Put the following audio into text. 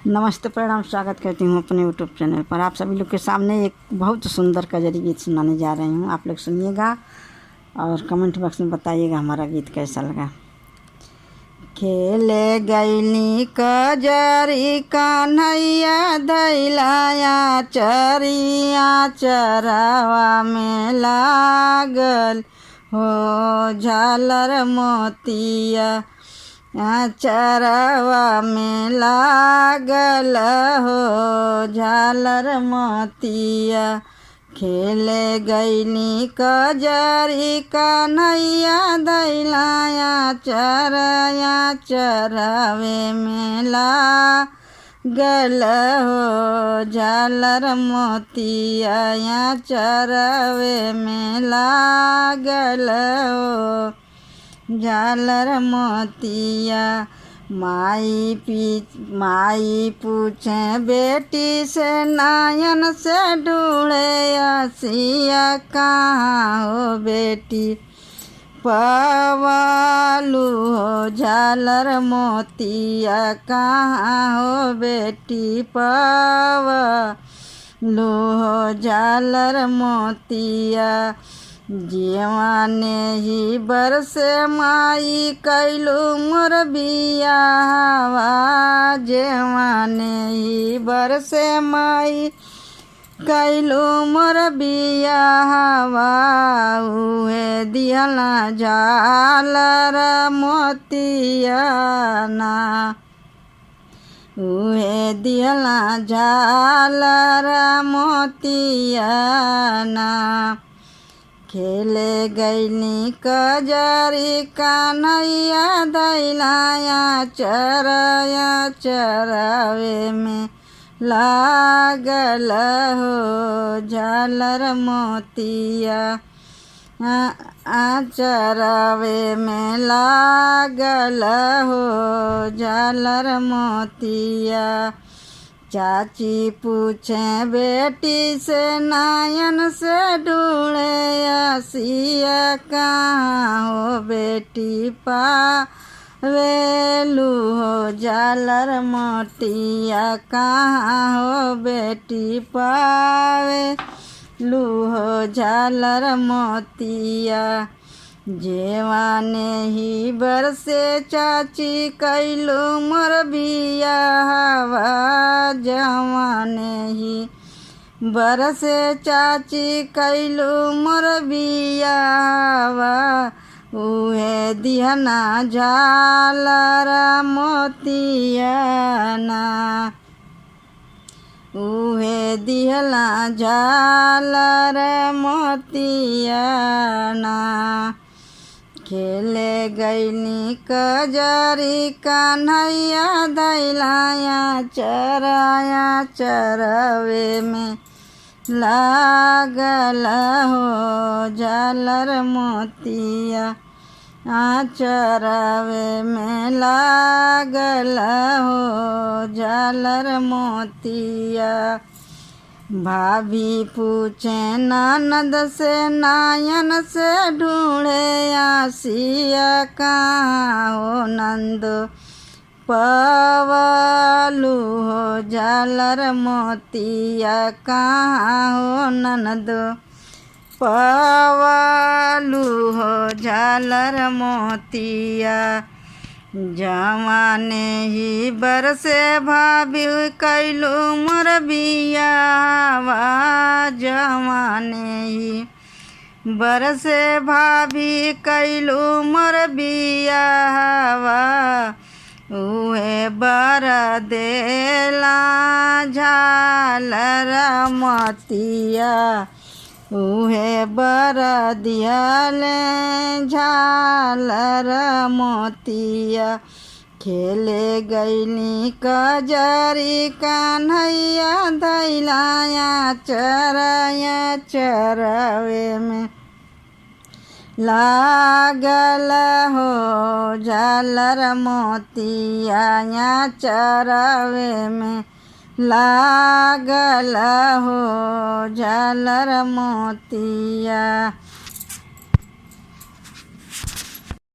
नमस्ते, प्रणाम, स्वागत करती हूँ अपने यूट्यूब चैनल पर। आप सभी लोग के सामने एक बहुत सुंदर कजरी गीत सुनाने जा रही हूँ। आप लोग सुनिएगा और कमेंट बॉक्स में बताइएगा हमारा गीत कैसा लगा। खेले गईली कजरी कन्हैया धैलाया चरिया चरावा में लागल हो झालर मोतिया चरावा में लागल हो झालर मोतिया। खेले गईली कजरी कन्हैया धैलाया चरावे में लागल हो झालर मोतिया चरावे में लागल हो झालर मोतिया। माई पूछे बेटी से नायन से ढूंढे आसिया कहाँ हो बेटी पवालू हो झालर मोतिया कहाँ हो बेटी पवालू हो झालर मोतिया। जीवाने ही बरसे माई कैलू मोर बियावा जीवाने ही बरसे माई कैलू मोर बियावा। उहे दिहला झालर मोतिया ना उहे दिहला झालर मोतिया ना। खेले गईली कजरी कन्हैया धैलाया चरावे में लागल हो झालर मोतिया चरावे में लागल हो झालर मोतिया। चाची पूछे बेटी से नायन से ढूंढे आसिया कहाँ हो बेटी पावेलू हो झालर मोतिया कहाँ हो बेटी पावेलू हो झालर मोतिया। जेवाने ही बरसे चाची कैलू मोर बियावा जवाने ही बरसे चाची कैलू मोर बियावा। उहे दिहना झालर मोतिया ना उहे दिहला झालर मोतिया ना। खेले गईली कजरी कन्हैया धैलाया चरावे में लागल हो झालर मोतिया चरावे में लागल हो झालर मोतिया। भाभी पूछे ननद से नायन से ढूंढे आसिया कहाँ हो नंद पवालू हो झालर मोतिया कहाँ हो ननद पवालू हो झालर मोतिया। जवाने ही बरसे भाभी कैलू मोर बियावा जवाने ही बरसे भाभी कैलू मोर बियावा। उहे बर देला झालर मोतिया उहे बर दियाले झालर मोतिया। खेले गईली कजरी कन्हैया धैलाया चरावे में लागल हो झालर मोतिया चरावे में लागल हो झालर मोतिया।